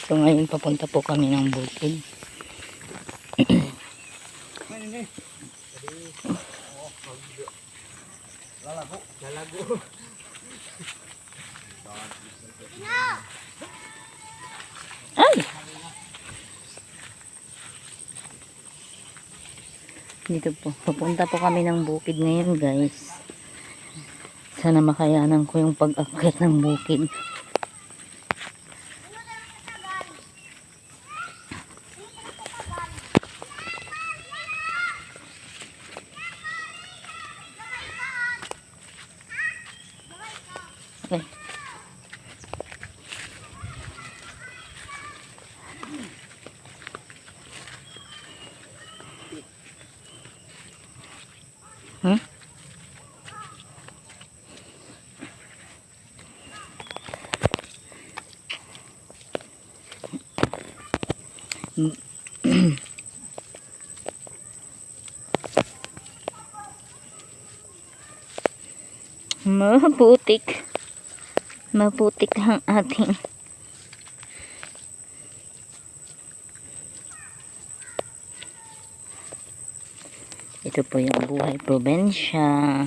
So ngayon papunta po kami ng bukid. Lalago. Ay! Dito po. Papunta po kami ng bukid ngayon, guys. Sana makayanan ko yung pag-akyat ng bukid. Okay. Hmm? Maputik ang ating ito po yung buhay probinsya.